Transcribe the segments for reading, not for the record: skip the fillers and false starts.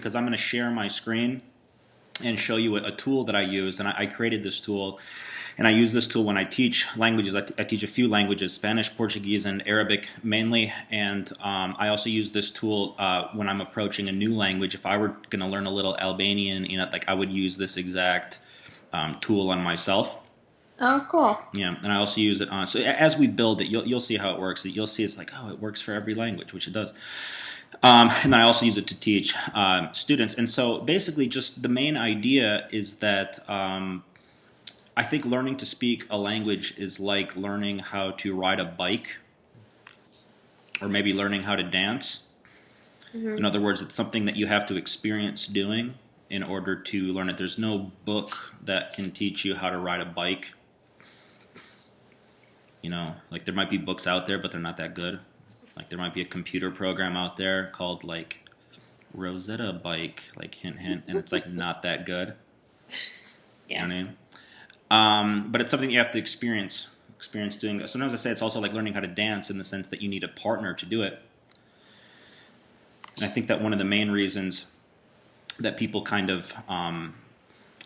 because I'm going to share my screen and show you a tool that I use. And I created this tool, and I use this tool when I teach languages. I teach a few languages, Spanish, Portuguese, and Arabic mainly. And I also use this tool when I'm approaching a new language. If I were going to learn a little Albanian, like I would use this exact tool on myself. Oh, cool. Yeah, and I also use it on. So as we build it, you'll see how it works. You'll see it's like, oh, it works for every language, which it does. And then I also use it to teach students. And so basically, just the main idea is that I think learning to speak a language is like learning how to ride a bike, or maybe learning how to dance. In other words, it's something that you have to experience doing in order to learn it. There's no book that can teach you how to ride a bike. Like there might be books out there, but they're not that good. Like there might be a computer program out there called like Rosetta Bike, like hint hint, and it's like not that good. Yeah. You know what I mean? But it's something you have to experience doing. Sometimes I say it's also like learning how to dance in the sense that you need a partner to do it. And I think that one of the main reasons that people kind of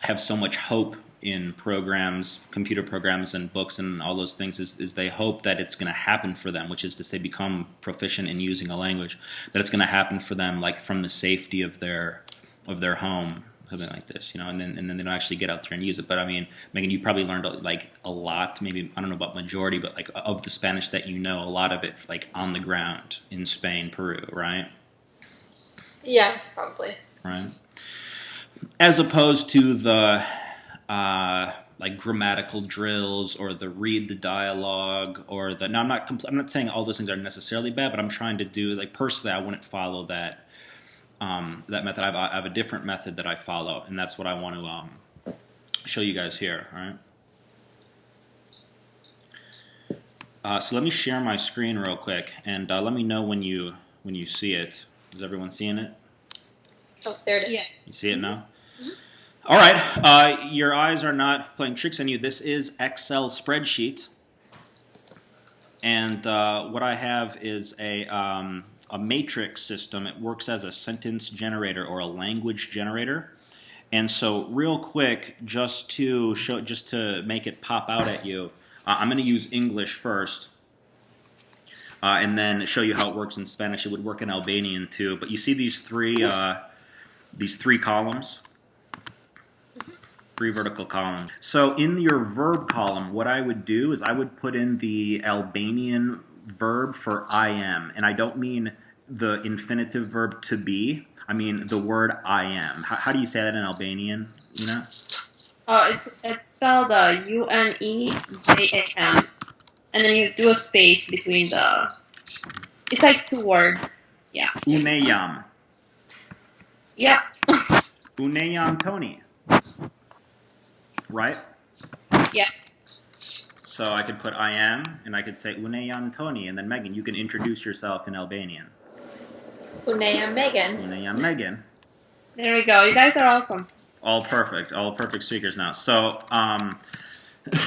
have so much hope in programs, computer programs and books and all those things is they hope that it's going to happen for them, which is to say become proficient in using a language, that it's going to happen for them like from the safety of their home, something like this, and then they don't actually get out there and use it. But I mean, Megan, you probably learned like a lot, maybe, I don't know about majority, but like of the Spanish that a lot of it like on the ground in Spain, Peru, right? Yeah, probably. Right. As opposed to the like grammatical drills or the read the dialogue or the. Now I'm not saying all those things are necessarily bad, but I'm trying to do like personally I wouldn't follow that that method. I have a different method that I follow, and that's what I want to show you guys here. All right. So let me share my screen real quick, and let me know when you see it. Is everyone seeing it? Oh, there it is. Yes. You see it now? All right. Your eyes are not playing tricks on you. This is Excel spreadsheet. And what I have is a matrix system. It works as a sentence generator or a language generator. And so real quick, just to make it pop out at you, I'm going to use English first. And then show you how it works in Spanish. It would work in Albanian too. But you see these three columns? 3 vertical columns. So in your verb column, what I would do is I would put in the Albanian verb for I am. And I don't mean the infinitive verb to be. I mean the word I am. How do you say that in Albanian, Oh, it's spelled UNEJAM. And then you do a space between the. It's like 2 words. Yeah. Uneyam. Yep. Uneyam Tony. Right? Yeah. So I could put I am, and I could say Uneyam Tony, and then Megan, you can introduce yourself in Albanian. Unea Megan. Uneyam Megan. There we go. You guys are welcome. All perfect speakers now. So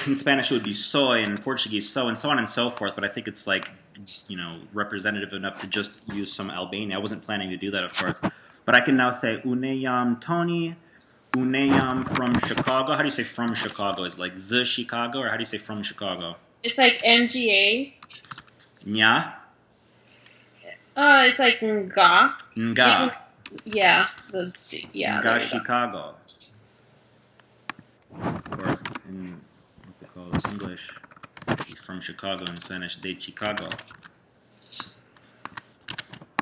in Spanish it would be soy, in Portuguese so, and so on and so forth, but I think it's like, representative enough to just use some Albanian. I wasn't planning to do that, of course. But I can now say Uneyam Tony, Uneyam from Chicago. How do you say from Chicago? Is it like the Chicago, or how do you say from Chicago? It's like NGA. Nya? It's like Nga. Nga. Yeah. Nga Chicago. Of course, in what's it called? English. He's from Chicago. In Spanish, de Chicago.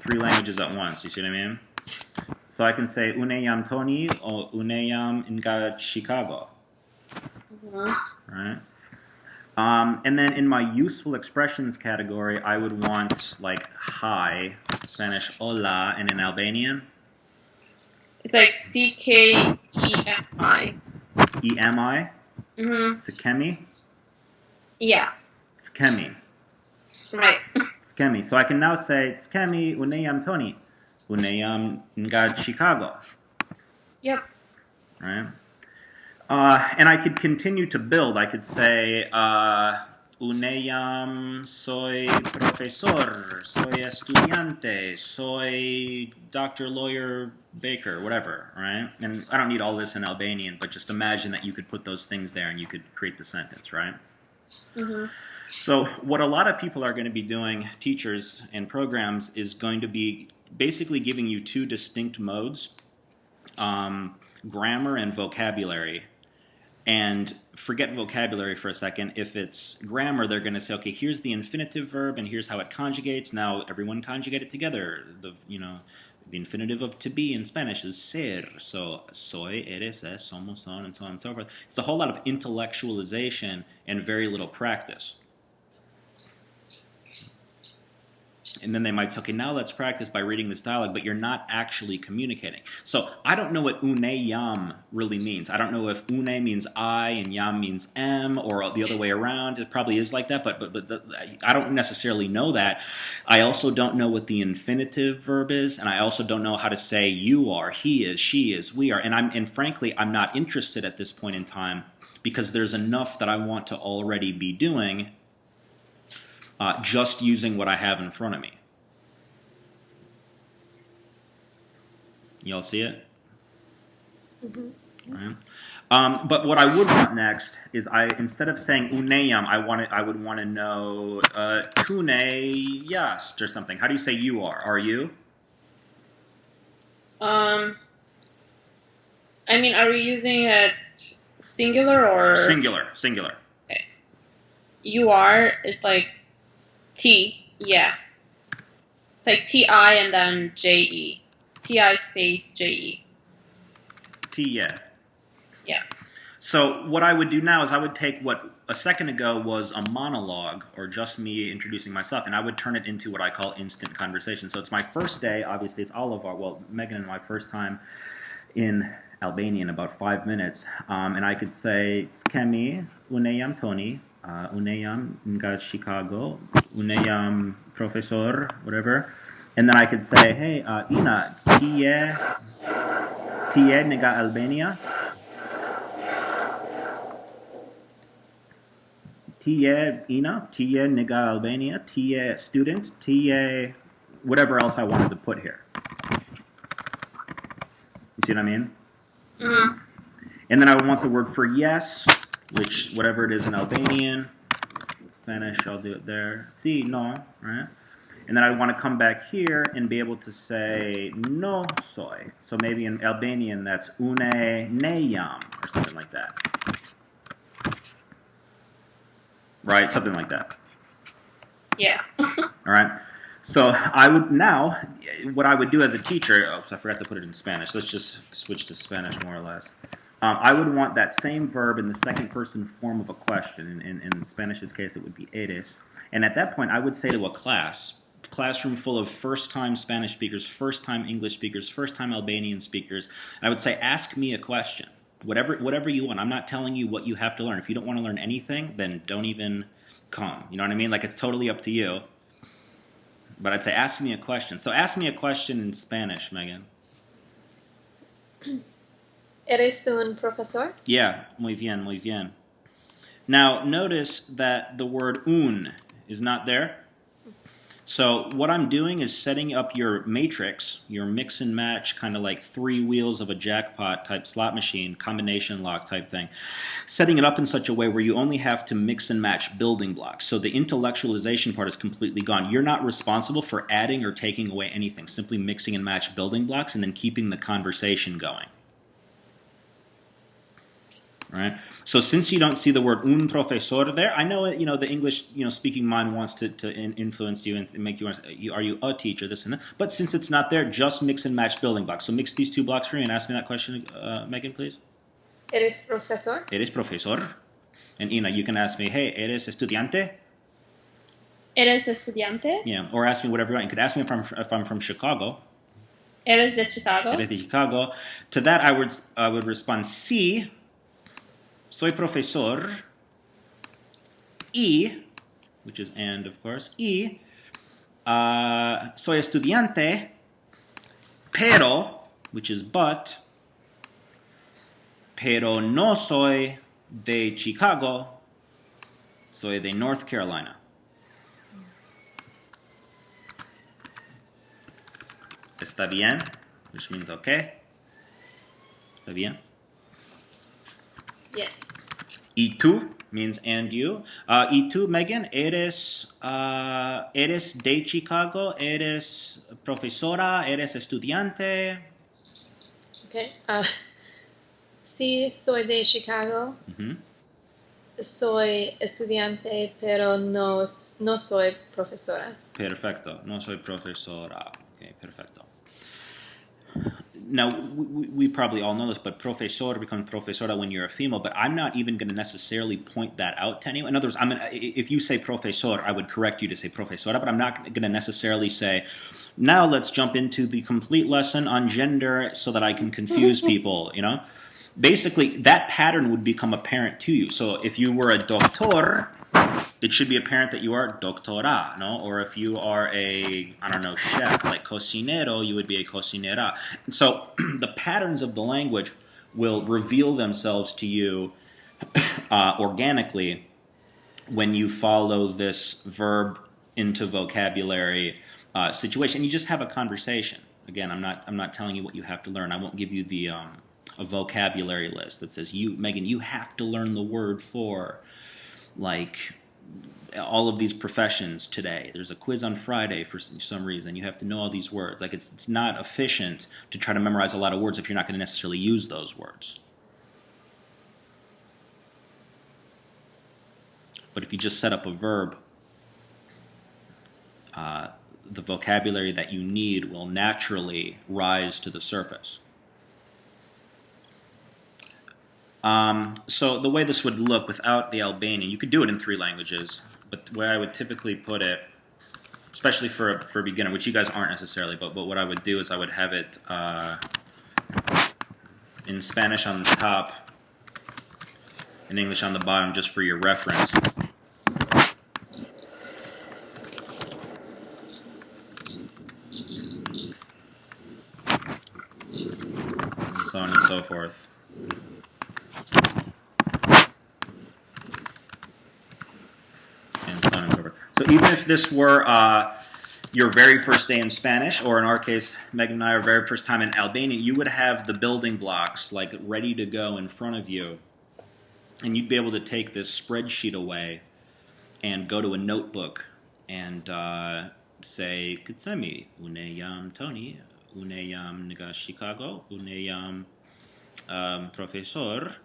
3 languages at once. You see what I mean? So I can say Uneyam Tony or Uneyam Nga Chicago. Right? And then in my useful expressions category, I would want like hi, Spanish hola, and in Albanian. It's like CKEMI. EMI? Skemi? Yeah. Skemi. Right. Skemi. So I can now say Skemi Uneyam Tony. Uneyam Nga Chicago. Yep. Right? And I could continue to build. I could say Uneyam soy profesor, soy estudiante, soy doctor, lawyer, baker, whatever, right? And I don't need all this in Albanian, but just imagine that you could put those things there and you could create the sentence, right? Mm-hmm. So what a lot of people are going to be doing, teachers and programs, is going to be basically giving you two distinct modes, grammar and vocabulary. And forget vocabulary for a second. If it's grammar, they're going to say, okay, here's the infinitive verb and here's how it conjugates. Now everyone conjugate it together. The infinitive of to be in Spanish is ser. So soy, eres, es, somos, son, and so on and so forth. It's a whole lot of intellectualization and very little practice. And then they might say, okay, now let's practice by reading this dialogue, but you're not actually communicating. So I don't know what une yam really means. I don't know if une means I and yam means am, or the other way around. It probably is like that, but I don't necessarily know that. I also don't know what the infinitive verb is, and I also don't know how to say you are, he is, she is, we are. And frankly, I'm not interested at this point in time because there's enough that I want to already be doing just using what I have in front of me. Y'all see it? Mm-hmm. Right. But what I would want next is instead of saying uneyam, I would want to know tune yast or something. How do you say you are? Are you? I mean, are we using a singular or Singular? Okay. You are is like T, yeah. It's like T-I and then J-E. T-I space J-E. T, yeah. Yeah. So what I would do now is I would take what a second ago was a monologue or just me introducing myself, and I would turn it into what I call instant conversation. So it's my first day. Obviously, it's all of our, well, Megan and my first time in Albania in about 5 minutes. And I could say, Kemi, uneyam Tony, uneyam nga Chicago, uneyam professor, whatever. And then I could say, hey, Ina, tie nega Albania? Tie Ina, tie nega Albania, tie student, tie whatever else I wanted to put here. You see what I mean? Mm-hmm. And then I would want the word for yes, which whatever it is in Albanian. Spanish, I'll do it there. Si, no, right? And then I want to come back here and be able to say no soy. So maybe in Albanian that's une neyam or something like that. Right? Something like that. Yeah. All right. So I would now, what I would do as a teacher, I forgot to put it in Spanish. Let's just switch to Spanish more or less. I would want that same verb in the second person form of a question. In Spanish's case, it would be eres. And at that point, I would say to a classroom full of first-time Spanish speakers, first-time English speakers, first-time Albanian speakers, and I would say, ask me a question. Whatever you want. I'm not telling you what you have to learn. If you don't want to learn anything, then don't even come. You know what I mean? Like, it's totally up to you. But I'd say, ask me a question. So ask me a question in Spanish, Megan. ¿Eres un profesor? Yeah, muy bien, muy bien. Now, notice that the word un is not there. So what I'm doing is setting up your matrix, your mix and match, kind of like 3 wheels of a jackpot type slot machine, combination lock type thing. Setting it up in such a way where you only have to mix and match building blocks. So the intellectualization part is completely gone. You're not responsible for adding or taking away anything, simply mixing and match building blocks and then keeping the conversation going. Right. So since you don't see the word un profesor there, I know the English speaking mind wants to influence you and make you are you a teacher, this and that. But since it's not there, just mix and match building blocks. So mix these 2 blocks for me and ask me that question, Megan, please. ¿Eres profesor? Eres profesor. And Ina, you can ask me, hey, eres estudiante? ¿Eres estudiante? Yeah. Or ask me whatever you want. You could ask me if I'm from Chicago. ¿Eres de Chicago? Eres de Chicago. To that, I would respond, sí. Soy profesor, y, which is and, of course, y, soy estudiante, pero, which is but, pero no soy de Chicago, soy de North Carolina. ¿Está bien? which means okay. ¿Está bien? Yes. Y tú means and you. Y tú, Megan, eres de Chicago, eres profesora, eres estudiante. Okay. Sí, soy de Chicago. Ujú. Soy estudiante, pero no soy profesora. Perfecto. No soy profesora. Okay, perfecto. Now, we probably all know this, but profesor becomes profesora when you're a female, but I'm not even going to necessarily point that out to anyone. In other words, if you say profesor, I would correct you to say profesora, but I'm not going to necessarily say, now let's jump into the complete lesson on gender so that I can confuse people, you know? Basically, that pattern would become apparent to you. So if you were a doctor, it should be apparent that you are doctora, no? Or if you are a, I don't know, chef, like cocinero, you would be a cocinera. And so the patterns of the language will reveal themselves to you organically when you follow this verb into vocabulary situation. You just have a conversation. Again, I'm not telling you what you have to learn. I won't give you the a vocabulary list that says, you, Megan, you have to learn the word for, like, all of these professions today. There's a quiz on Friday for some reason. You have to know all these words. Like, it's not efficient to try to memorize a lot of words if you're not going to necessarily use those words. But if you just set up a verb, the vocabulary that you need will naturally rise to the surface. So the way this would look without the Albanian, you could do it in 3 languages, but where I would typically put it, especially for a beginner, which you guys aren't necessarily, but what I would do is I would have it in Spanish on the top, in English on the bottom, just for your reference. And so on and so forth. And so on and so forth. So even if this were your very first day in Spanish, or in our case, Megan and I, our very first time in Albanian, you would have the building blocks like ready to go in front of you, and you'd be able to take this spreadsheet away and go to a notebook and say, Kutsemi, uneyam Tony, uneyam Niga Chicago, uneyam Professor,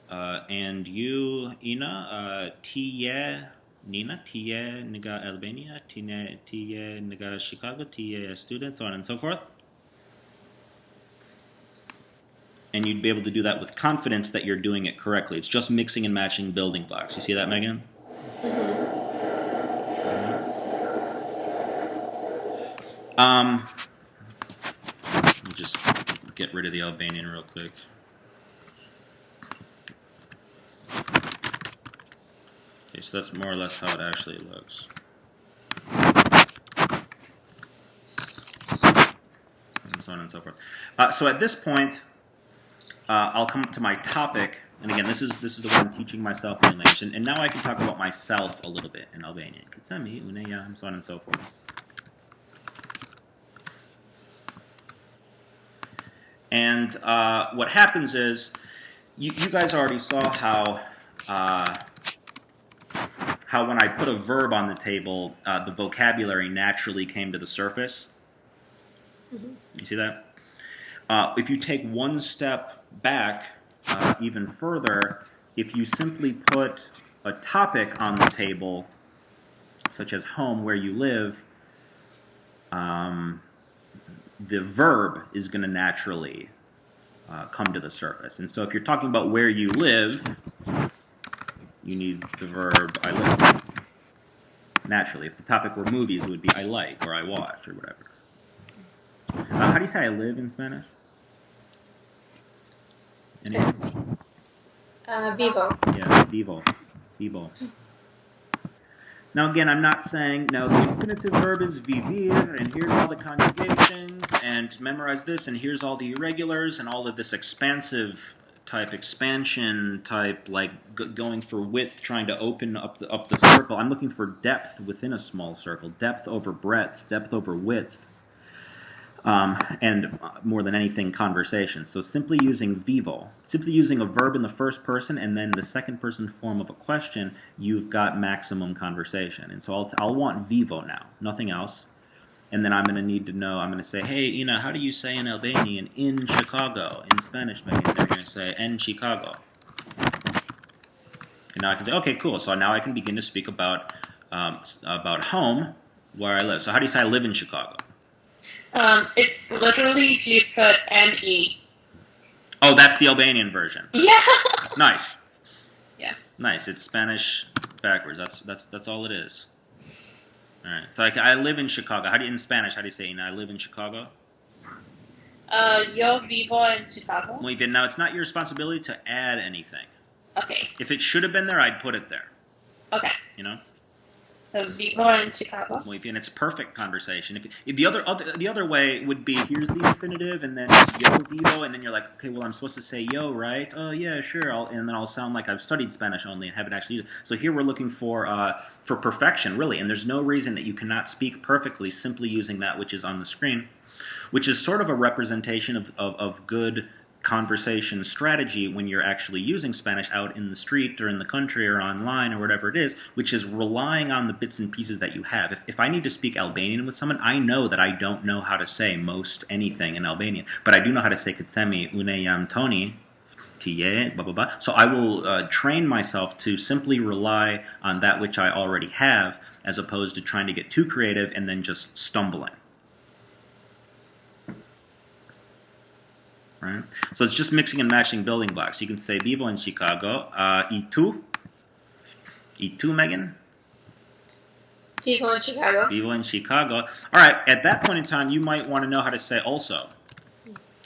and you, Ina, Tiye, Nina, Tiye Niga Albania, Tiye Niga Chicago, Tiye student, so on and so forth. And you'd be able to do that with confidence that you're doing it correctly. It's just mixing and matching building blocks. You see that, Megan? We'll just get rid of the Albanian real quick. Okay, so that's more or less how it actually looks. And so on and so forth. So at this point, I'll come up to my topic, and again, this is the way I'm teaching myself in language, and now I can talk about myself a little bit in Albanian. Kutsemi, uneyam, so on and so forth. And what happens is, you guys already saw how when I put a verb on the table, the vocabulary naturally came to the surface. Mm-hmm. You see that? If you take one step back even further, if you simply put a topic on the table, such as home, where you live, the verb is going to naturally come to the surface. And so if you're talking about where you live, you need the verb I live. Naturally. If the topic were movies, it would be I like or I watch or whatever. How do you say I live in Spanish? Anyone? Vivo. Yeah, vivo. Vivo. Now again, I'm not saying, no, the infinitive verb is vivir, and here's all the conjugations, and memorize this, and here's all the irregulars, and all of this expansive type, expansion type, like going for width, trying to open up the circle. I'm looking for depth within a small circle, depth over breadth, depth over width. and more than anything, conversation. So simply using vivo, simply using a verb in the first person and then the second person form of a question, you've got maximum conversation. And so I'll want vivo now, nothing else. And then I'm going to need to know, I'm going to say, hey, Ina, how do you say in Albanian in Chicago? In Spanish, maybe they're going to say en Chicago. And now I can say, okay, cool. So now I can begin to speak about home, where I live. So how do you say I live in Chicago? It's literally if you put NE. Oh, that's the Albanian version. Yeah. Nice. Yeah. Nice. It's Spanish backwards. That's all it is. All right. So I live in Chicago. In Spanish, how do you say, I live in Chicago? Yo vivo en Chicago. Muy bien. Now, it's not your responsibility to add anything. Okay. If it should have been there, I'd put it there. Okay. You know? So vivo en Chicago. Muy bien. It's perfect conversation. If the other way would be, here's the infinitive, and then it's yo vivo, and then you're like, okay, well, I'm supposed to say yo, right? Oh, yeah, sure. And then I'll sound like I've studied Spanish only and haven't actually used it. So here we're looking for perfection, really, and there's no reason that you cannot speak perfectly simply using that which is on the screen, which is sort of a representation of good conversation strategy when you're actually using Spanish out in the street or in the country or online or whatever it is, which is relying on the bits and pieces that you have. If I need to speak Albanian with someone, I know that I don't know how to say most anything in Albanian, but I do know how to say Kitsemi, une jam Tony, tie, blah, blah, blah. So I will train myself to simply rely on that which I already have as opposed to trying to get too creative and then just stumbling. Right? So it's just mixing and matching building blocks. You can say vivo in Chicago. Y tú? Y tú, Megan? Vivo in Chicago. Vivo in Chicago. All right, at that point in time, you might want to know how to say also,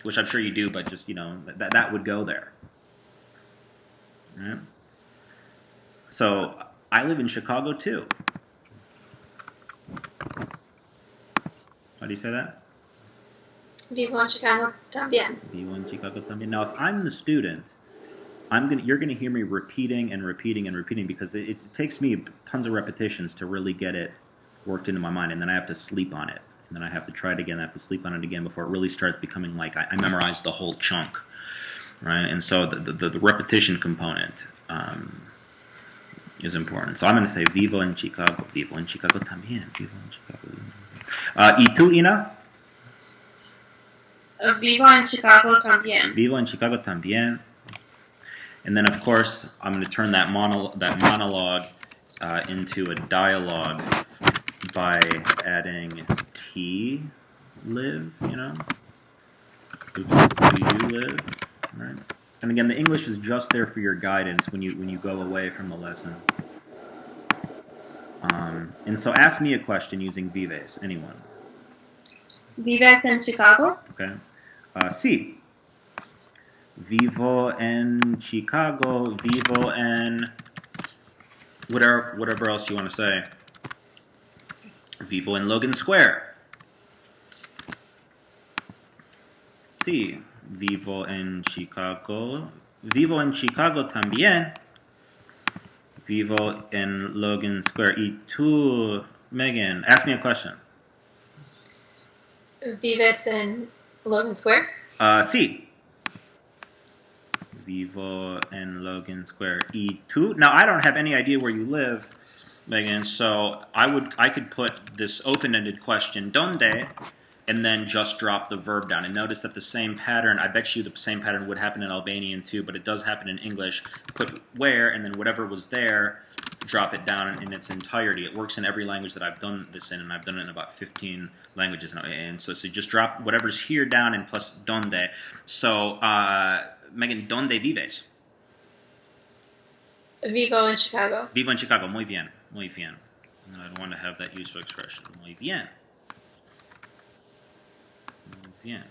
which I'm sure you do, but just, that would go there. Right? So I live in Chicago, too. How do you say that? Vivo en Chicago también. Vivo en Chicago también. Now, if I'm the student, you're gonna hear me repeating and repeating and repeating because it takes me tons of repetitions to really get it worked into my mind, and then I have to sleep on it, and then I have to try it again. I have to sleep on it again before it really starts becoming like I memorized the whole chunk, right? And so the repetition component is important. So I'm gonna say vivo en Chicago también, vivo en Chicago. Y tú, Ina? Vivo en Chicago también. Vivo en Chicago también. And then, of course, I'm going to turn that monologue into a dialogue by adding T, live, Do you live? Right? And again, the English is just there for your guidance when you go away from the lesson. And so ask me a question using vives, anyone. Vives en Chicago? Okay. Sí. Vivo en Chicago. Vivo en whatever else you want to say. Vivo en Logan Square. Sí. Vivo en Chicago. Vivo en Chicago también. Vivo en Logan Square. Y tú, Megan, ask me a question. Vives en Logan Square? Sí. Vivo en Logan Square. Y tú? Now, I don't have any idea where you live, Megan, so I could put this open-ended question, ¿dónde? And then just drop the verb down. And notice that the same pattern, I bet you the same pattern would happen in Albanian too, but it does happen in English. Put where, and then whatever was there, drop it down in its entirety. It works in every language that I've done this in, and I've done it in about 15 languages. And so you just drop whatever's here down and plus donde. So, Megan, ¿dónde vives? Vivo en Chicago. Vivo en Chicago. Muy bien. Muy bien. I don't want to have that useful expression. Muy bien. Muy bien.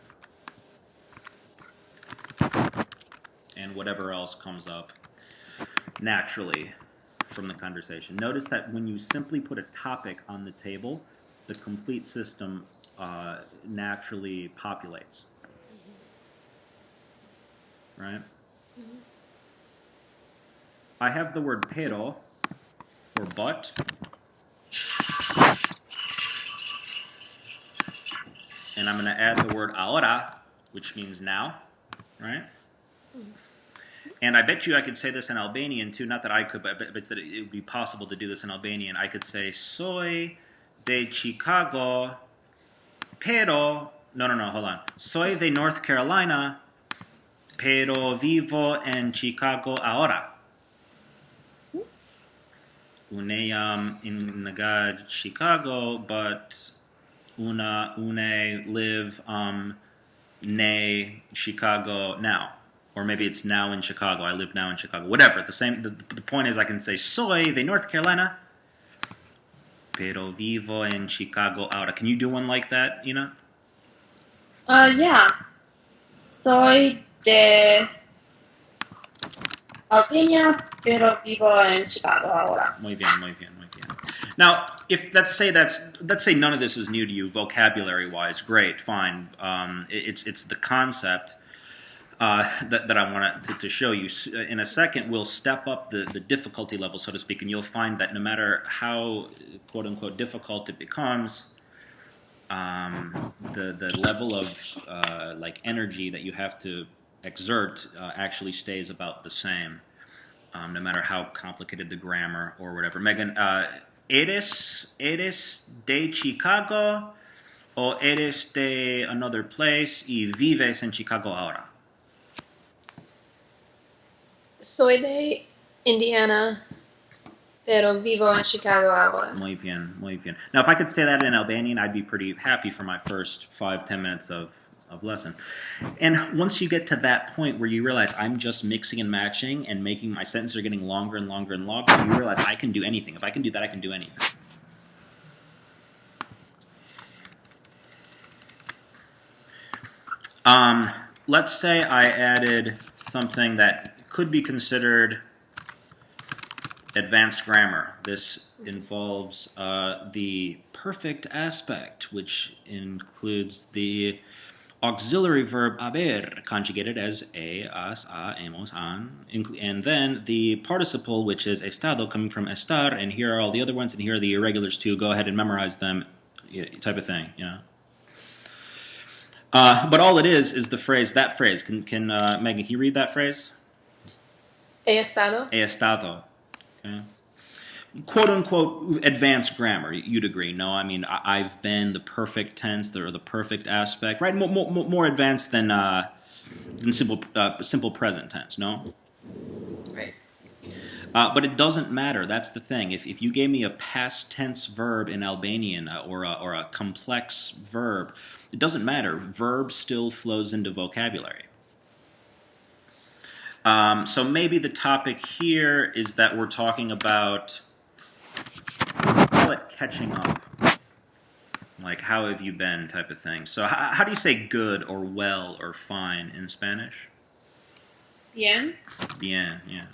And whatever else comes up naturally from the conversation. Notice that when you simply put a topic on the table, the complete system naturally populates. Right? Mm-hmm. I have the word pero, or but. and I'm going to add the word ahora, which means now, right? And I bet you I could say this in Albanian too. Not that I could, but I bet that it would be possible to do this in Albanian. I could say soy de Chicago, pero no, hold on. Soy de North Carolina, pero vivo en Chicago ahora. Une in Chicago, but une live ne Chicago now. Or maybe it's now in Chicago. I live now in Chicago. Whatever. The point is I can say soy de North Carolina, pero vivo en Chicago ahora. Can you do one like that, Ina? Yeah. Soy de Albania, pero vivo en Chicago ahora. Muy bien. Now, if let's say none of this is new to you vocabulary-wise, great, fine. It's the concept that I want to show you. In a second, we'll step up the difficulty level, so to speak, and you'll find that no matter how quote-unquote difficult it becomes, the level of like energy that you have to exert actually stays about the same, no matter how complicated the grammar or whatever. Megan, eres de Chicago o eres de another place y vives en Chicago ahora? Soy de Indiana, pero vivo en Chicago ahora. Muy bien. Now, if I could say that in Albanian, I'd be pretty happy for my first 5-10 minutes of lesson. And once you get to that point where you realize I'm just mixing and matching and making my sentences are getting longer and longer and longer, you realize I can do anything. If I can do that, I can do anything. Let's say I added something that could be considered advanced grammar. This involves the perfect aspect, which includes the auxiliary verb haber, conjugated as as, hemos, han, and then the participle, which is estado, coming from estar, and here are all the other ones, and here are the irregulars too. Go ahead and memorize them, type of thing, you know. But all it is the phrase, that phrase. Can Megan, can you read that phrase? He estado. He estado. Okay. Quote unquote advanced grammar, you'd agree. No, I mean I've been, the perfect tense, or the perfect aspect, right? More advanced than simple present tense. No, Right. but it doesn't matter. That's the thing. If you gave me a past tense verb in Albanian or a complex verb, it doesn't matter. Verb still flows into vocabulary. So maybe the topic here is that we're talking about, call it catching up, like how have you been type of thing. So how do you say good or well or fine in Spanish? Bien. Bien, yeah.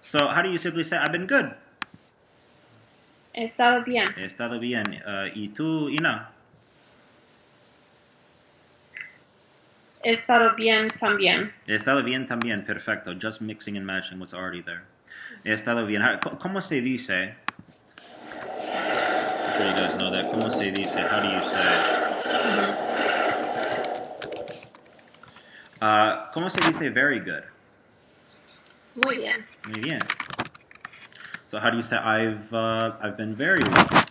So how do you simply say I've been good? He estado bien. He estado bien. ¿Y tú, Ina? He estado bien también. He estado bien también. Perfecto. Just mixing and matching what's already there. He estado bien. ¿Cómo se dice? I'm sure you guys know that. ¿Cómo se dice? How do you say? ¿Cómo se dice very good? Muy bien. Muy bien. So how do you say I've been very well?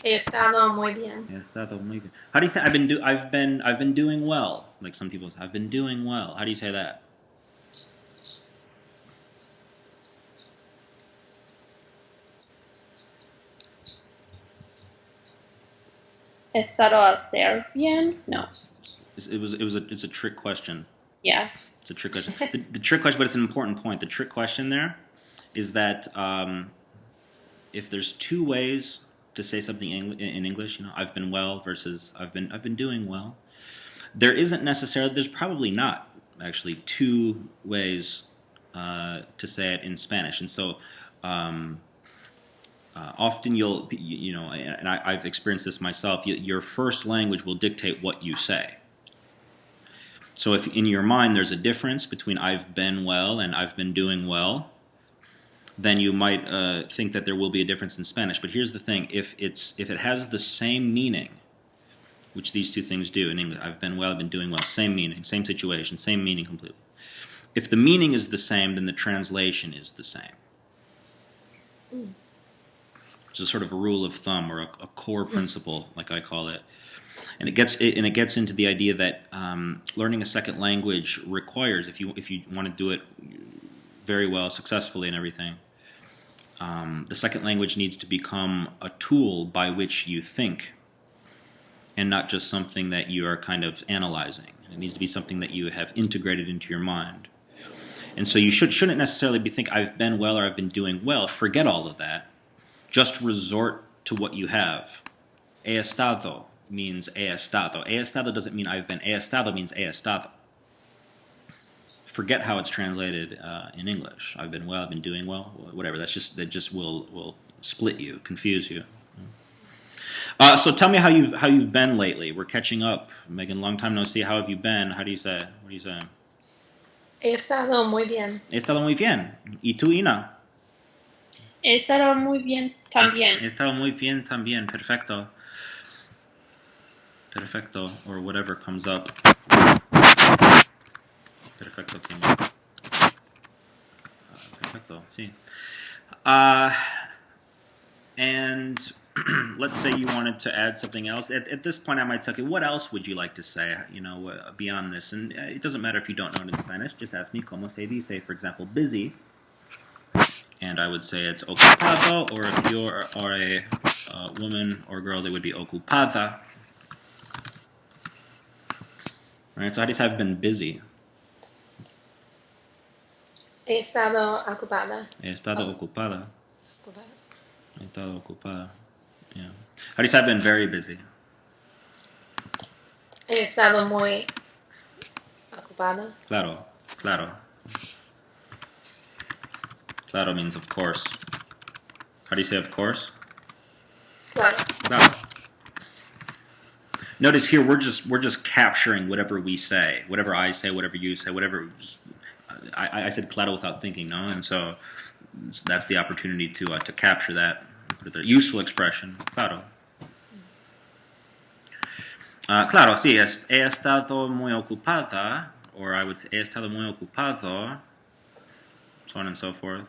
He estado muy bien. He estado muy bien. How do you say I've been doing well? Like some people say, I've been doing well. How do you say that? He estado a ser bien? No. It's a trick question. Yeah. It's a trick question. The trick question, but it's an important point. The trick question there is that if there's two ways to say something in English, you know, I've been well versus I've been doing well, there's probably not actually two ways to say it in Spanish, and so often you know, and I've experienced this myself. Your first language will dictate what you say. So if in your mind there's a difference between I've been well and I've been doing well, then you might think that there will be a difference in Spanish. But here's the thing: if it has the same meaning, which these two things do in English. I've been well, I've been doing well. Same meaning, same situation, same meaning completely. If the meaning is the same, then the translation is the same. It's a sort of a rule of thumb or a core principle, like I call it. And it gets into the idea that learning a second language requires, if you want to do it very well, successfully, and everything, the second language needs to become a tool by which you think, and not just something that you are kind of analyzing. It needs to be something that you have integrated into your mind. And so you shouldn't necessarily think I've been well or I've been doing well. Forget all of that. Just resort to what you have. He estado means he estado. He estado doesn't mean I've been. He estado means he estado. Forget how it's translated in English. I've been well, I've been doing well, whatever. That just will split you, confuse you. So tell me how you've been lately. We're catching up. Megan, long time no see. How have you been? How do you say? What do you say? He estado muy bien. He estado muy bien. ¿Y tú, Ina? He estado muy bien también. He estado muy bien también. Perfecto. Perfecto. Or whatever comes up. Perfecto came up. Perfecto, sí. And let's say you wanted to add something else. At this point, I might say, okay, what else would you like to say, beyond this? And it doesn't matter if you don't know it in Spanish. Just ask me, ¿cómo se dice? For example, busy. And I would say it's ocupado, or if you are a woman or girl, it would be ocupada. Right, so how do you say I've been busy? He estado ocupada. He estado ocupada. Ocupada. He estado ocupada. Yeah. How do you say I've been very busy? He estado muy ocupada. Claro, claro. Claro means of course. How do you say of course? Claro. Claro. Notice here we're just capturing whatever we say, whatever I say, whatever you say, whatever. I said claro without thinking, no, and so that's the opportunity to capture that. Put it useful expression, claro. Claro, sí, he estado muy ocupada, or I would say he estado muy ocupado, so on and so forth.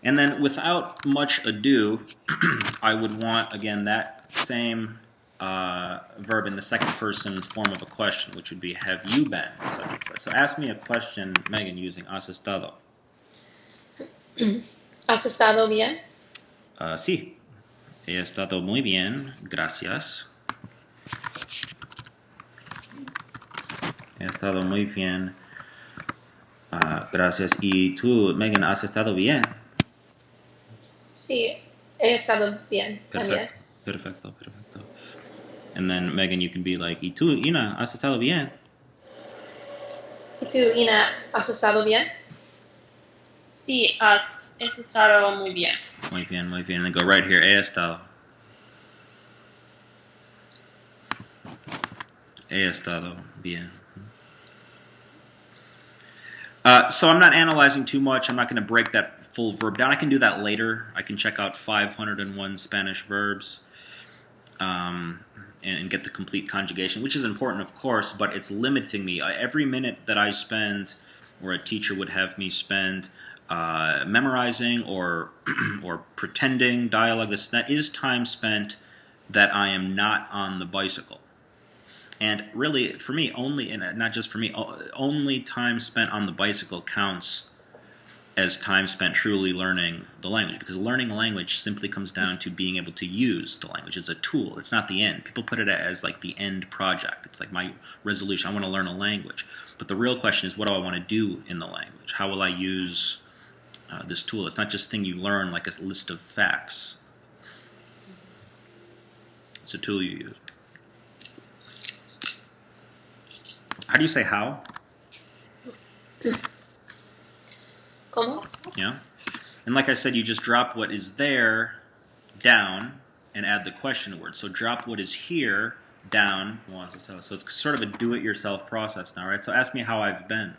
And then without much ado, I would want, again, that same verb in the second person form of a question, which would be, have you been? So ask me a question, Megan, using has estado. ¿Has estado bien? Sí, he estado muy bien, gracias. He estado muy bien, gracias. ¿Y tú, Megan, has estado bien? Sí, he estado bien también. Perfecto. And then, Megan, you can be like, ¿y tú, Ina, has estado bien? ¿Y tú, Ina, has estado bien? Sí, has estado muy bien. Muy bien. And then go right here, he estado. He estado bien. So I'm not analyzing too much. I'm not going to break that full verb down. I can do that later. I can check out 501 Spanish verbs and get the complete conjugation, which is important, of course, but it's limiting me. Every minute that I spend, or a teacher would have me spend memorizing or or pretending dialogue, that is time spent that I am not on the bicycle. And really, for me, and not just for me, only time spent on the bicycle counts as time spent truly learning the language. Because learning a language simply comes down to being able to use the language as a tool. It's not the end. People put it as like the end project. It's like my resolution. I want to learn a language. But the real question is, what do I want to do in the language? How will I use this tool? It's not just a thing you learn like a list of facts. It's a tool you use. How do you say how? ¿Cómo? Yeah. And like I said, you just drop what is there down and add the question word. So drop what is here down. So it's sort of a do-it-yourself process now, right? So ask me how I've been.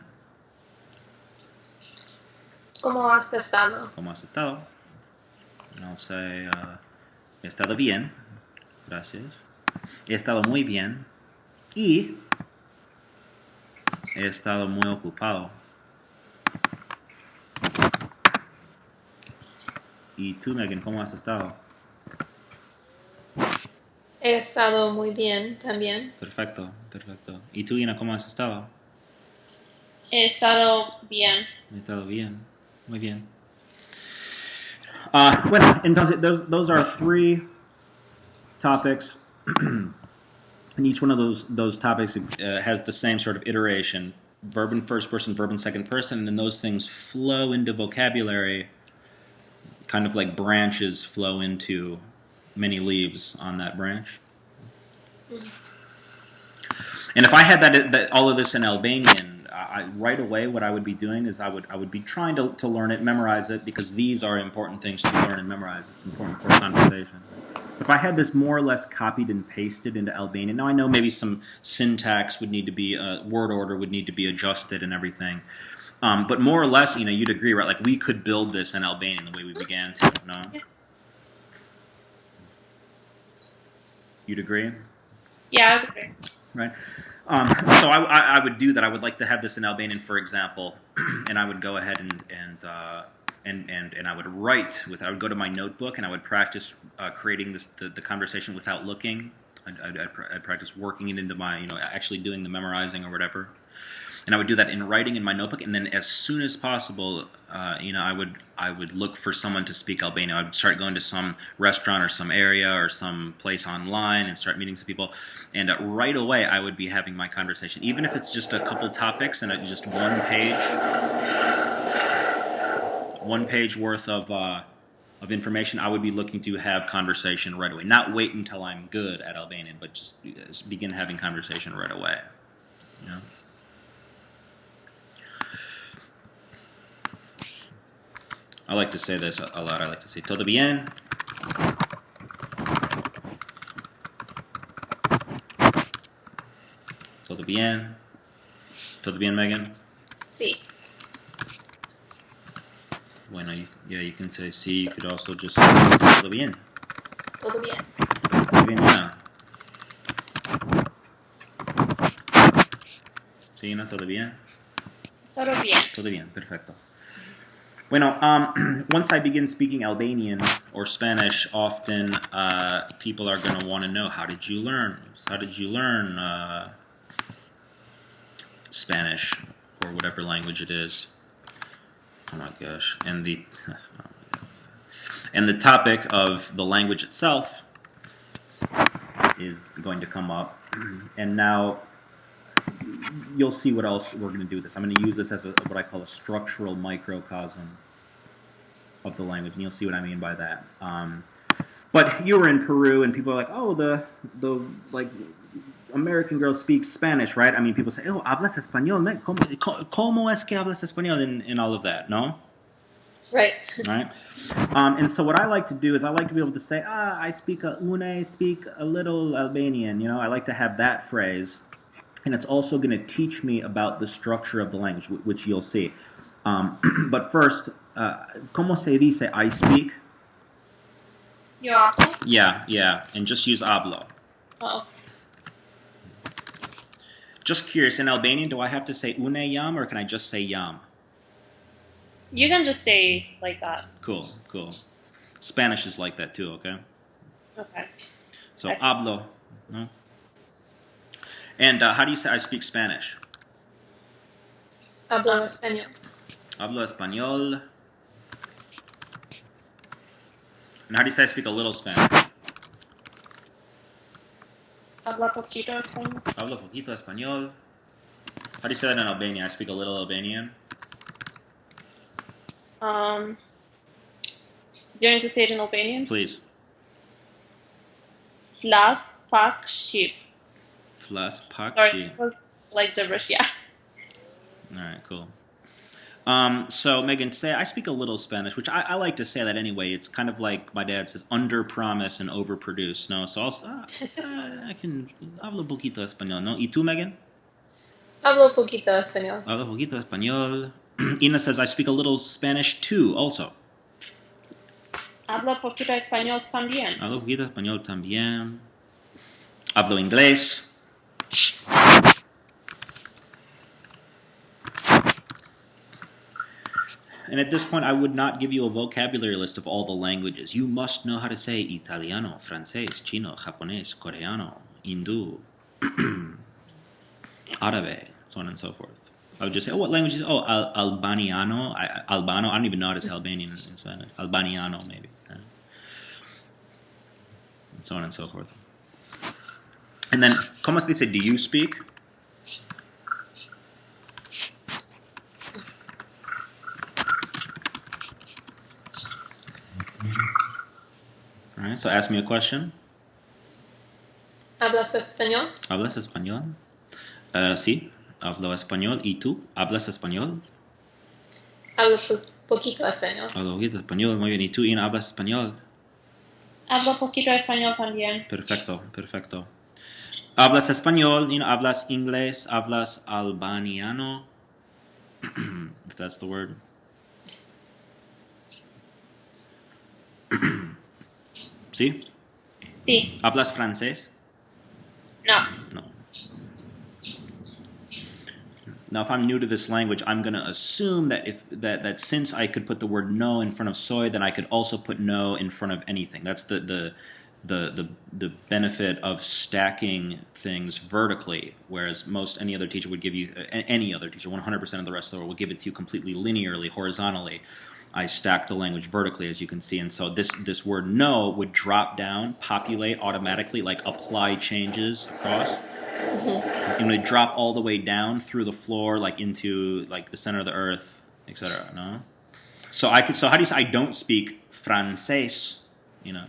¿Cómo has estado? ¿Cómo has estado? And I'll say, he estado bien. Gracias. He estado muy bien. Y he estado muy ocupado. ¿Y tú, Megan, cómo has estado? He estado muy bien también. Perfecto, perfecto. ¿Y tú, Ina, cómo has estado? He estado bien. He estado bien. Muy bien. Bueno, entonces, those are three topics. And each one of those topics has the same sort of iteration. Verb in first person, verb in second person, and then those things flow into vocabulary, kind of like branches flow into many leaves on that branch. And if I had that all of this in Albanian, right away what I would be doing is I would be trying to learn it, memorize it, because these are important things to learn and memorize. It's important for conversation. If I had this more or less copied and pasted into Albanian, now I know maybe some syntax would need to be, word order would need to be adjusted and everything. But more or less, you'd agree, right? Like we could build this in Albanian the way we began to, no? You'd agree? Yeah, I would agree. Right. So I would do that. I would like to have this in Albanian, for example, and I would go ahead and I would write with. I would go to my notebook and I would practice creating the conversation without looking. I'd practice working it into my, actually doing the memorizing or whatever. And I would do that in writing in my notebook, and then as soon as possible, I would look for someone to speak Albanian. I would start going to some restaurant or some area or some place online and start meeting some people. And right away, I would be having my conversation, even if it's just a couple topics and just one page worth of information. I would be looking to have conversation right away, not wait until I'm good at Albanian, but just begin having conversation right away. You know? I like to say this a lot. I like to say todo bien. Todo bien. Todo bien, Megan? Sí. Bueno, you can say sí. You could also just say todo bien. Todo bien. Todo bien, yeah. Sí, ¿no? Todo bien. Todo bien. Todo bien, perfecto. Bueno, once I begin speaking Albanian or Spanish, often people are going to want to know, how did you learn? How did you learn Spanish or whatever language it is? Oh my gosh! And the topic of the language itself is going to come up, and now you'll see what else we're going to do with this. I'm going to use this as what I call a structural microcosm of the language, and you'll see what I mean by that. But you were in Peru, and people are like, "Oh, the like American girl speaks Spanish, right?" I mean, people say, "Oh, hablas español? ¿Cómo es que hablas español?" and all of that, no? Right. Right. And so what I like to do is I like to be able to say, I speak a little Albanian. I like to have that phrase. And it's also going to teach me about the structure of the language, which you'll see. But first, ¿cómo se dice I speak? Yo hablo? Yeah. And just use hablo. Oh. Just curious, in Albanian, do I have to say une jam or can I just say jam? You can just say like that. Cool. Spanish is like that too, okay? Okay. So, hablo. No? And how do you say I speak Spanish? Hablo español. Hablo español. And how do you say I speak a little Spanish? Habla poquito español. Hablo poquito español. How do you say that in Albanian? I speak a little Albanian. Do you need to say it in Albanian? Please. Flas pak shqip. Flas pak Sorry, shqip. it was like gibberish, yeah. Alright, cool. So, Megan, say I speak a little Spanish, which I like to say that anyway. It's kind of like my dad says, under promise and over produce. No, so I can hablo poquito español, no? ¿Y tú, Megan? Hablo poquito español. Hablo poquito español. Ina says I speak a little Spanish too, also. Habla poquito español también. Hablo poquito español también. Hablo inglés. And at this point, I would not give you a vocabulary list of all the languages. You must know how to say Italiano, Francés, Chino, Japonés, Coreano, Hindu, Árabe, so on and so forth. I would just say, oh, what languages? Oh, Albaniano. Albano. I don't even know how to say Albanian in Spanish. Albaniano, maybe. And so on and so forth. And then, ¿cómo se dice, do you speak? All right, so ask me a question. ¿Hablas español? ¿Hablas español? Sí, hablo español. ¿Y tú? ¿Hablas español? Hablo poquito español. Hablo poquito español, muy bien. ¿Y tú, Ina, hablas español? Hablo poquito español también. Perfecto, perfecto. ¿Hablas español? Ina, ¿hablas inglés? ¿Hablas albaniano? If that's the word. ¿Sí? Sí. ¿Hablas francés? No. No. Now, if I'm new to this language, I'm going to assume that that since I could put the word no in front of soy, then I could also put no in front of anything. That's the benefit of stacking things vertically, whereas any other teacher would give you, any other teacher, 100% of the rest of the world will give it to you completely linearly, horizontally. I stack the language vertically, as you can see, and so this word no would drop down, populate automatically, like apply changes across. Mm-hmm. And they drop all the way down through the floor, like into like the center of the earth, etc. No, so how do you say I don't speak francés? You know.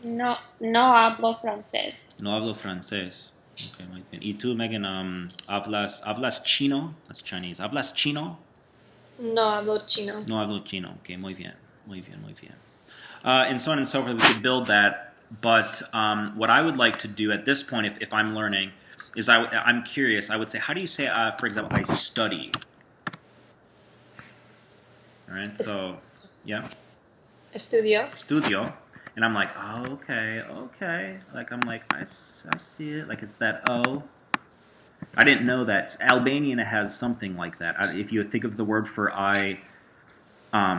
No hablo francés. No hablo francés. Okay, muy bien. ¿Y tú, Megan, hablas chino? That's Chinese. ¿Hablas chino? No hablo chino. No hablo chino. Okay, muy bien. Muy bien, muy bien. And so on and so forth. We could build that, but what I would like to do at this point, if I'm learning, is I'm curious. I would say, how do you say, for example, I study? All right, so, yeah. Estudio. Estudio. And I'm like, oh, okay. Like, I'm like, I see it. Like, it's that O. I didn't know that. Albanian has something like that. If you think of the word for I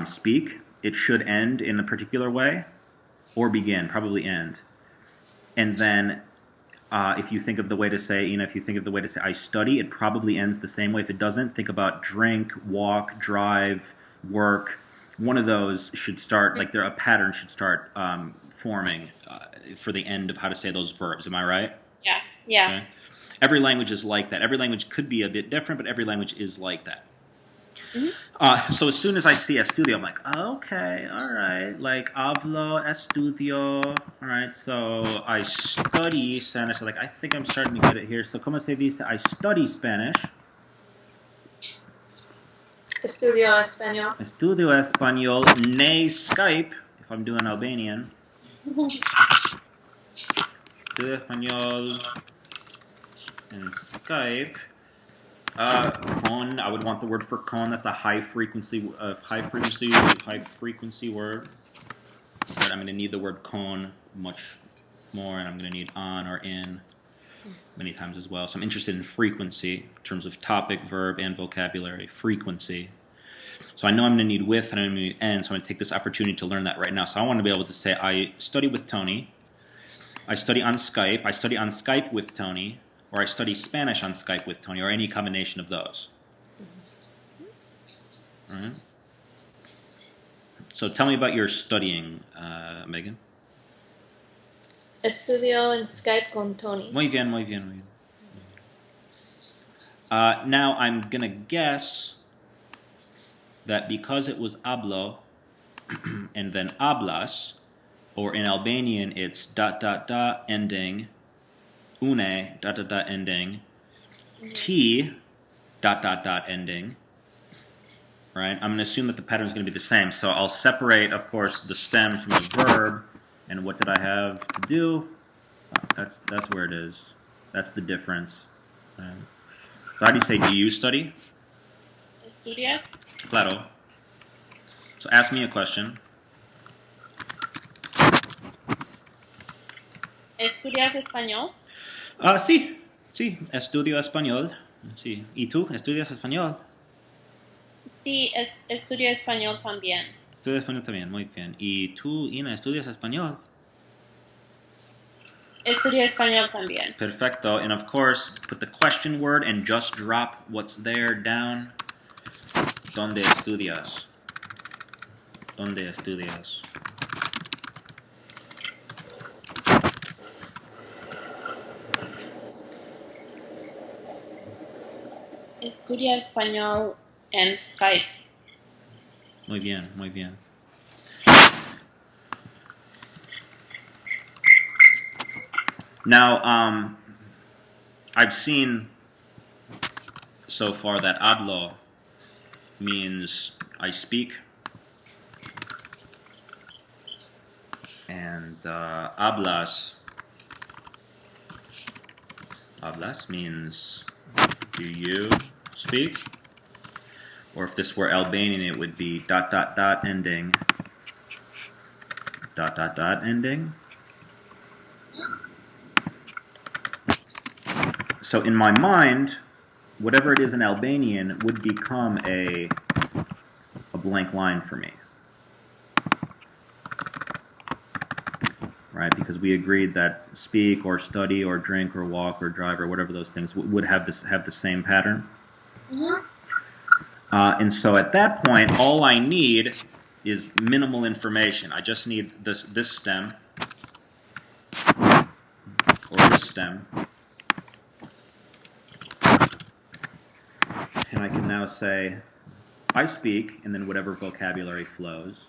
speak, it should end in a particular way or begin, probably end. And then if you think of the way to say, if you think of the way to say I study, it probably ends the same way. If it doesn't, think about drink, walk, drive, work. One of those should start, like a pattern should start forming for the end of how to say those verbs. Am I right? Yeah. Okay. Every language is like that. Every language could be a bit different, but every language is like that. Mm-hmm. So as soon as I see estudio, I'm like, okay, all right. Like, hablo, estudio. All right, so I study Spanish. Like, I think I'm starting to get it here. So, ¿cómo se dice? I study Spanish. Estudio español. Estudio español. Ne Skype, if I'm doing Albanian. Estudio español in Skype. Con, I would want the word for con. That's a high frequency word. But I'm going to need the word con much more, and I'm going to need on or in many times as well. So I'm interested in frequency in terms of topic, verb, and vocabulary. Frequency. So I know I'm going to need with and I'm going to need and, so I'm going to take this opportunity to learn that right now. So I want to be able to say I study with Tony. I study on Skype. I study on Skype with Tony. Or I study Spanish on Skype with Tony, or any combination of those. All right. So tell me about your studying, Megan. Estudio en Skype con Tony. Muy bien, muy bien, muy bien. Now I'm going to guess that because it was hablo and then hablas, or in Albanian it's ... ending, une ... ending, t ... ending, right? I'm going to assume that the pattern is going to be the same. So I'll separate, of course, the stem from the verb. And what did I have to do? That's where it is. That's the difference. Right. So how do you say, do you study? ¿Estudias? Claro. So ask me a question. ¿Estudias español? Sí, sí, estudio español. Sí. ¿Y tú estudias español? Sí, estudio español también. Estudio español también, muy bien. ¿Y tú, Ina, estudias español? Estudio español también. Perfecto. And of course, put the question word and just drop what's there down. ¿Dónde estudias? ¿Dónde estudias? Estudia español en Skype. Muy bien, muy bien. Now, I've seen so far that hablo means I speak, and hablas means do you speak? Or if this were Albanian, it would be ... ending ... ending. So in my mind, whatever it is in Albanian would become a blank line for me. Right? Because we agreed that speak or study or drink or walk or drive or whatever those things would have the same pattern. Mm-hmm. And so at that point, all I need is minimal information. I just need this stem or this stem. And I can now say, I speak, and then whatever vocabulary flows.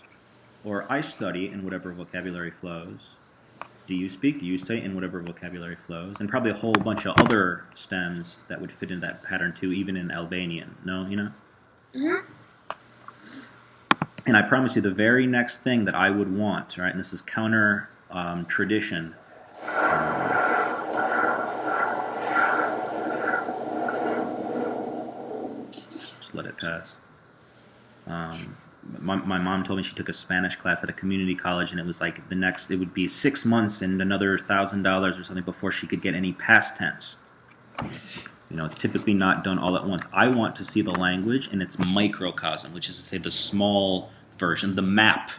Or I study, and whatever vocabulary flows. Do you speak? Do you say? And whatever vocabulary flows. And probably a whole bunch of other stems that would fit in that pattern too, even in Albanian. No, you know? Mm-hmm. And I promise you, the very next thing that I would want, right, and this is counter tradition. Just let it pass. My mom told me she took a Spanish class at a community college, and it was like it would be 6 months and another $1,000 or something before she could get any past tense. You know, it's typically not done all at once. I want to see the language in its microcosm, which is to say the small version, the map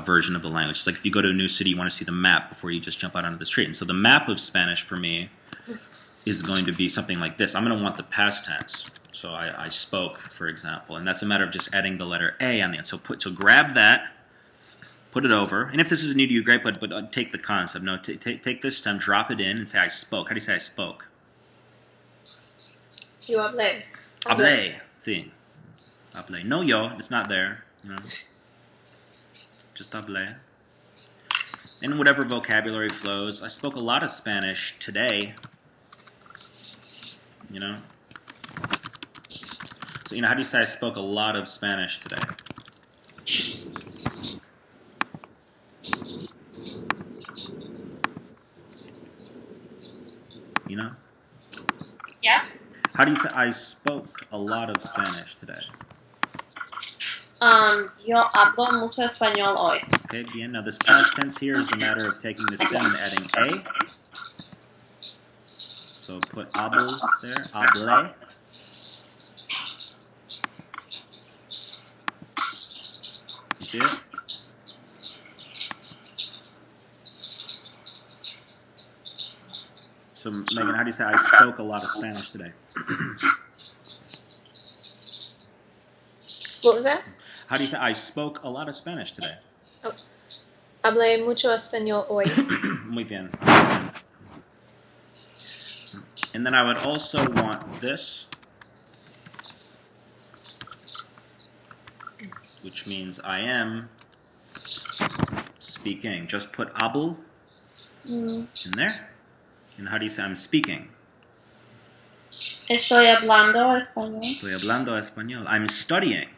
version of the language. It's like if you go to a new city, you want to see the map before you just jump out onto the street. And so the map of Spanish for me is going to be something like this. I'm going to want the past tense. So I spoke, for example, and that's a matter of just adding the letter A on the end. So grab that, put it over, and if this is new to you, great, but take the concept. No, take this stem, drop it in, and say I spoke. How do you say I spoke? You hablé. Hablé. Sí. Hablé. No yo, it's not there. No. Just hablé. And whatever vocabulary flows. I spoke a lot of Spanish today. You know? So, how do you say I spoke a lot of Spanish today? You know? Yes. How do you say I spoke a lot of Spanish today? Yo hablo mucho español hoy. Okay, bien. Now this past tense here is a matter of taking this stem and adding a. So put hablo there. Hablé. You see it? So Megan, how do you say I spoke a lot of Spanish today? What was that? How do you say I spoke a lot of Spanish today? Oh. Hablé mucho español hoy. Muy bien. And then I would also want this, which means I am speaking. Just put hablo in there. And how do you say I'm speaking? Estoy hablando español. Estoy hablando español. I'm studying.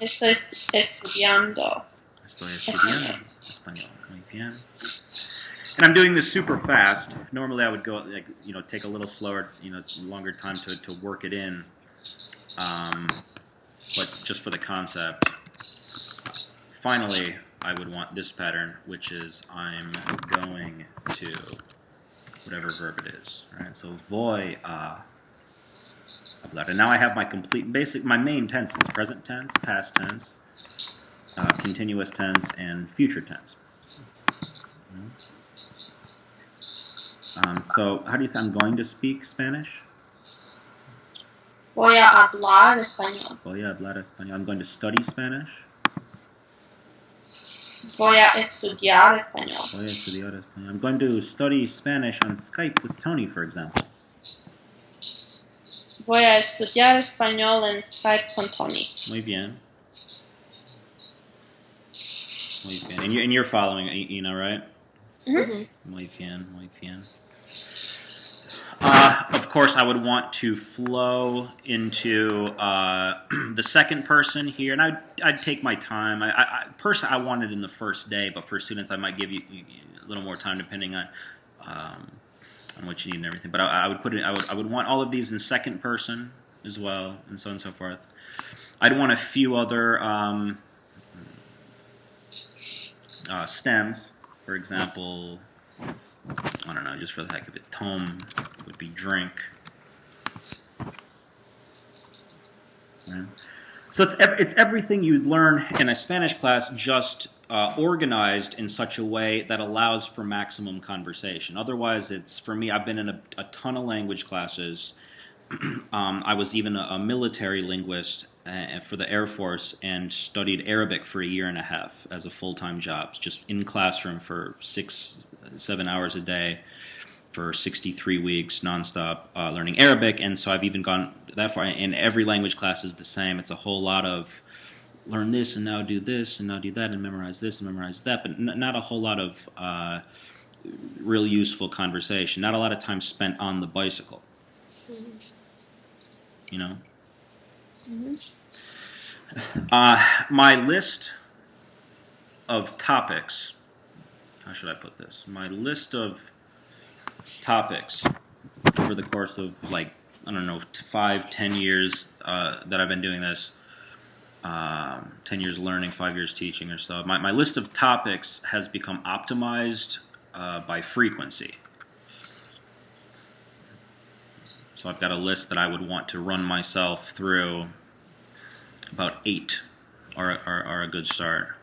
Estoy estudiando. Estoy estudiando español. Muy bien. And I'm doing this super fast. Normally I would go, take a little slower, longer time to work it in. But just for the concept. Finally, I would want this pattern, which is I'm going to whatever verb it is. Right? So voy a hablar. And now I have my my main tenses: present tense, past tense, continuous tense, and future tense. So how do you say I'm going to speak Spanish? Voy a hablar español. Voy a hablar español. I'm going to study Spanish. Voy a estudiar español. Voy a estudiar español. I'm going to study Spanish on Skype with Tony, for example. Voy a estudiar español en Skype con Tony. Muy bien. Muy bien. And you're following, Ina, right? Mm-hmm. Muy bien, muy bien. Of course, I would want to flow into the second person here, and I'd take my time. Personally, I want it in the first day, but for students, I might give you a little more time depending on what you need and everything. But I would put it. I would want all of these in second person as well, and so on and so forth. I'd want a few other stems, for example. I don't know, just for the heck of it. Tome would be drink. Right? So it's everything you'd learn in a Spanish class, just organized in such a way that allows for maximum conversation. Otherwise, for me, I've been in a ton of language classes. I was even a military linguist for the Air Force and studied Arabic for 1.5 years as a full-time job, just in classroom for 6-7 hours a day for 63 weeks nonstop learning Arabic. And so I've even gone that far. And every language class is the same. It's a whole lot of learn this and now do this and now do that and memorize this and memorize that, but not a whole lot of real useful conversation. Not a lot of time spent on the bicycle. You know? Mm-hmm. My list of topics, how should I put this? My list of topics over the course of 5-10 years that I've been doing this, 10 years learning, 5 years teaching or so, my list of topics has become optimized by frequency. So I've got a list that I would want to run myself through. About 8 are a good start.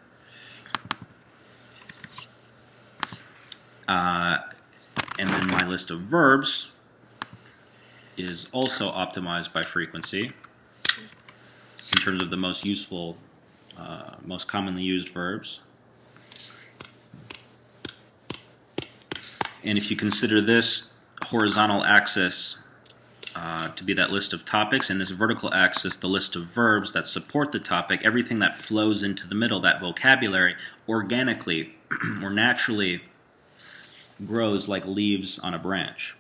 And then my list of verbs is also optimized by frequency in terms of the most useful, most commonly used verbs. And if you consider this horizontal axis to be that list of topics, and this vertical axis, the list of verbs that support the topic, everything that flows into the middle, that vocabulary, organically or naturally grows like leaves on a branch.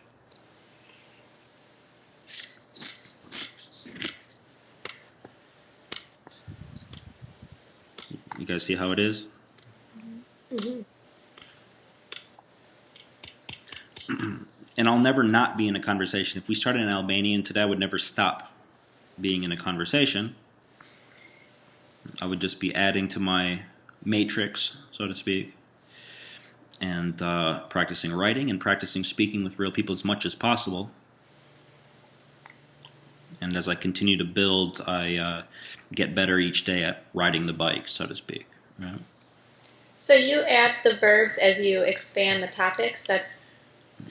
You guys see how it is? Mm-hmm. And I'll never not be in a conversation. If we started in Albanian today, I would never stop being in a conversation. I would just be adding to my matrix, so to speak, and practicing writing and practicing speaking with real people as much as possible. And as I continue to build, I get better each day at riding the bike, so to speak. Right? So you add the verbs as you expand the topics. That's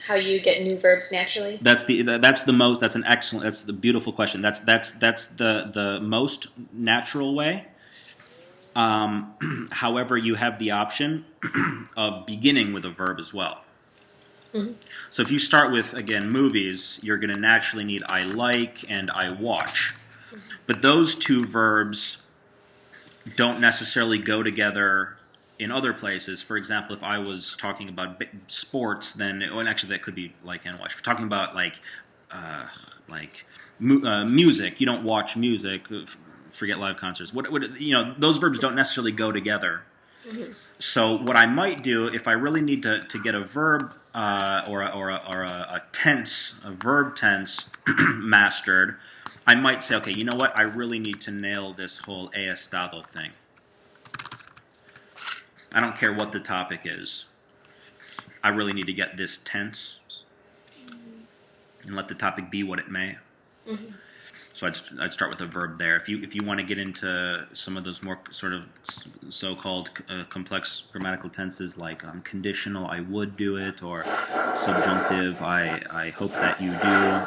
how you get new verbs naturally. That's the beautiful question. That's the most natural way. However, you have the option of beginning with a verb as well. Mm-hmm. So if you start with, again, movies, you're going to naturally need I like and I watch. Mm-hmm. But those two verbs don't necessarily go together in other places. For example, if I was talking about sports, then, well, actually that could be like and watch. If we're talking about music, you don't watch music. Forget live concerts. Those verbs don't necessarily go together. Mm-hmm. So what I might do, if I really need to get a verb or a tense, a verb tense mastered, I might say, okay, you know what? I really need to nail this whole he estado thing. I don't care what the topic is. I really need to get this tense and let the topic be what it may. Mm-hmm. So I'd start with a verb there. If you want to get into some of those more sort of so-called complex grammatical tenses like conditional, I would do it, or subjunctive, I hope that you do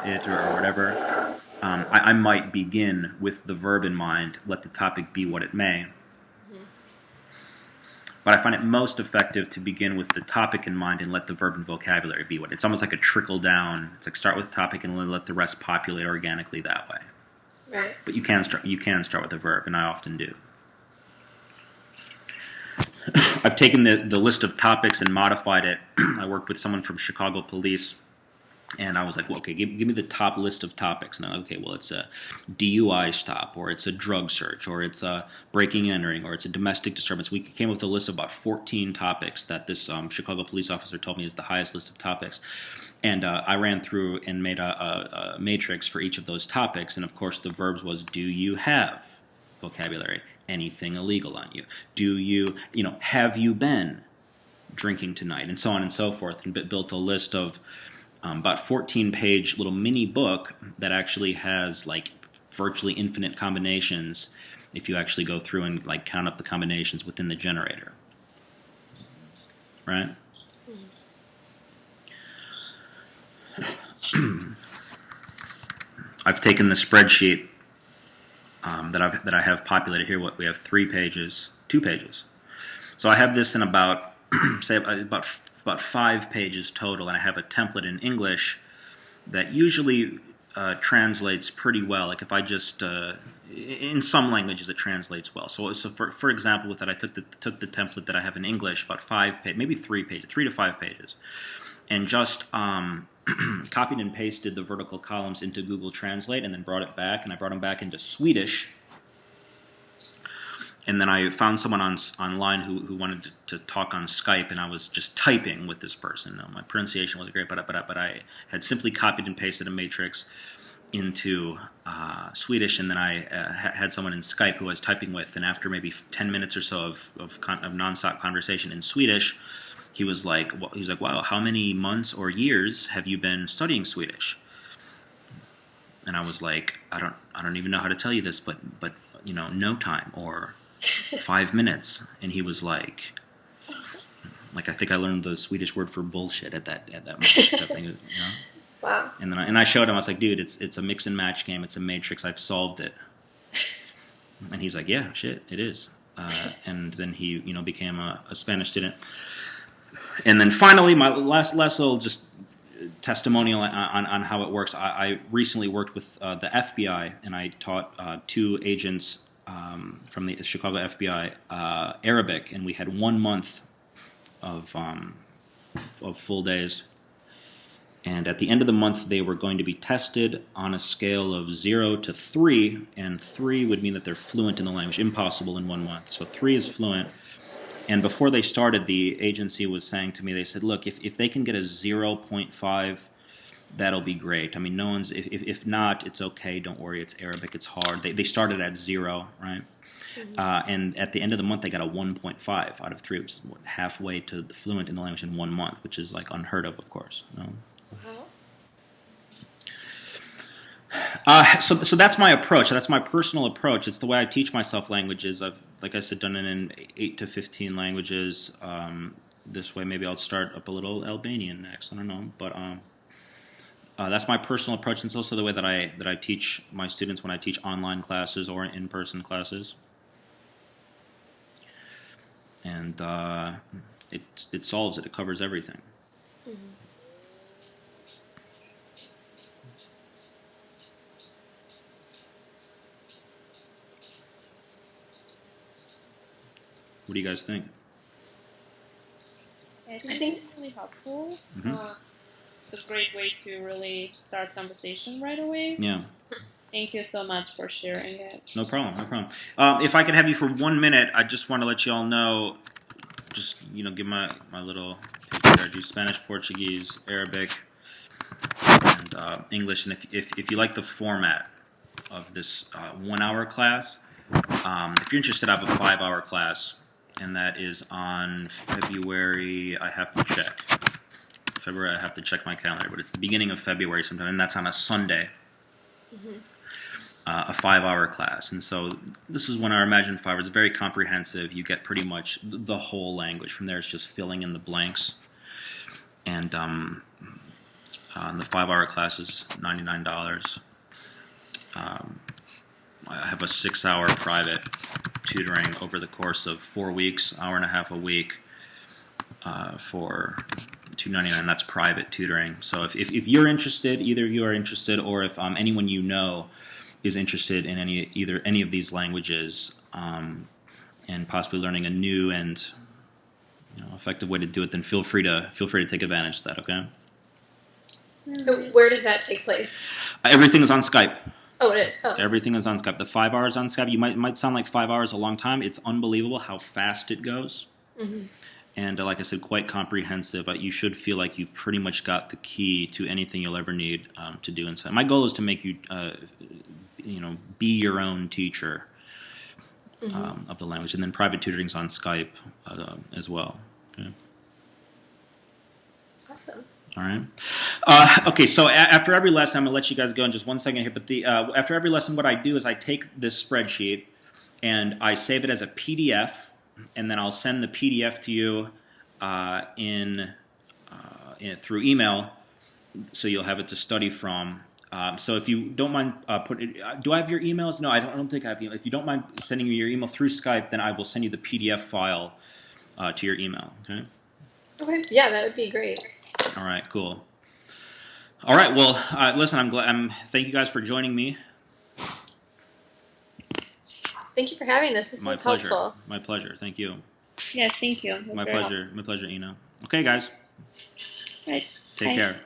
it, or whatever, I might begin with the verb in mind, let the topic be what it may. But I find it most effective to begin with the topic in mind and let the verb and vocabulary be what. It's almost like a trickle down. It's like start with the topic and let the rest populate organically that way. Right. But you can start with a verb, and I often do. I've taken the list of topics and modified it. I worked with someone from Chicago Police, and I was like, well, okay, give me the top list of topics. Now, okay, well, it's a DUI stop, or it's a drug search, or it's a breaking and entering, or it's a domestic disturbance. We came up with a list of about 14 topics that this Chicago police officer told me is the highest list of topics. And I ran through and made a matrix for each of those topics. And, of course, the verbs was, do you have vocabulary? Anything illegal on you? Do you, have you been drinking tonight? And so on and so forth. And built a list of about 14-page little mini book that actually has, like, virtually infinite combinations if you actually go through and, like, count up the combinations within the generator. Right? I've taken the spreadsheet that I have populated here. What we have 2 pages. So I have this in about say about 5 pages total, and I have a template in English that usually translates pretty well. Like if I just in some languages it translates well. So for example, with that I took the template that I have in English, about 5 pages, maybe 3 pages, 3 to 5 pages, and just copied and pasted the vertical columns into Google Translate, and then brought it back, and I brought them back into Swedish. And then I found someone online who wanted to talk on Skype, and I was just typing with this person. My pronunciation wasn't great, but I had simply copied and pasted a matrix into Swedish, and then I had someone in Skype who I was typing with, and after maybe 10 minutes or so of nonstop conversation in Swedish, he was like, wow, how many months or years have you been studying Swedish? And I was like, I don't even know how to tell you this, but no time, or 5 minutes. And he was like I think I learned the Swedish word for bullshit at that moment. Wow. And I showed him. I was like, dude, it's a mix and match game. It's a matrix. I've solved it. And he's like, yeah, shit, it is. And then he became a Spanish student. And then finally, my last little just testimonial on how it works. I recently worked with the FBI, and I taught 2 agents from the Chicago FBI Arabic, and we had 1 month of full days. And at the end of the month, they were going to be tested on a scale of 0 to 3, and 3 would mean that they're fluent in the language. Impossible in 1 month. So 3 is fluent. And before they started, the agency was saying to me, they said, look, if they can get a 0.5, that'll be great. I mean, no one's, if not, it's okay, don't worry, it's Arabic, it's hard. They started at 0, right? Mm-hmm. And at the end of the month, they got a 1.5 out of 3, which is halfway to the fluent in the language in 1 month, which is like unheard of course. No? So that's my approach. That's my personal approach. It's the way I teach myself languages. I've, like I said, done it in 8 to 15 languages. This way, maybe I'll start up a little Albanian next. I don't know, but that's my personal approach. And it's also the way that I teach my students when I teach online classes or in-person classes. And it solves it. It covers everything. Mm-hmm. What do you guys think? I think it's really helpful. Mm-hmm. It's a great way to really start conversation right away. Yeah. Thank you so much for sharing it. No problem, no problem. If I could have you for 1 minute, I just want to let you all know, just, give my little picture. I do Spanish, Portuguese, Arabic, and English. And if you like the format of this 1 hour class, if you're interested, I have a 5 hour class. and that is on February. I have to check. February, I have to check my calendar, but it's the beginning of February sometime, and that's on a Sunday. A 5-hour class, and so this is when our Imagine 5 is very comprehensive. You get pretty much the whole language. From there, it's just filling in the blanks. And the 5-hour class is $99. I have a 6-hour private tutoring over the course of 4 weeks, hour and a half a week, for $299. That's private tutoring. So if you're interested, either of you are interested, or if anyone you know is interested in any of these languages, and possibly learning a new and effective way to do it, then feel free to take advantage of that. Okay. So where does that take place? Everything is on Skype. Oh, it is. Oh. Everything is on Skype. The 5 hours on Skype. You might sound like 5 hours a long time. It's unbelievable how fast it goes. And like I said, quite comprehensive. You should feel like you've pretty much got the key to anything you'll ever need to do inside. My goal is to make you, be your own teacher of the language, and then private tutoring's on Skype as well. Okay. Awesome. All right. Okay, so after every lesson, I'm going to let you guys go in just 1 second here, but after every lesson, what I do is I take this spreadsheet and I save it as a PDF, and then I'll send the PDF to you through email, so you'll have it to study from. So if you don't mind, do I have your emails? No, I don't think I have. If you don't mind sending me your email through Skype, then I will send you the PDF file to your email. Okay. Okay. Yeah, that would be great. All right. Cool. All right. Well, listen. I'm glad. Thank you guys for joining me. Thank you for having this. This My was pleasure. helpful. My pleasure. Thank you. Yes, thank you. That's My very pleasure. My pleasure, Ina. Okay, guys. helpful. Right. Take Bye. care.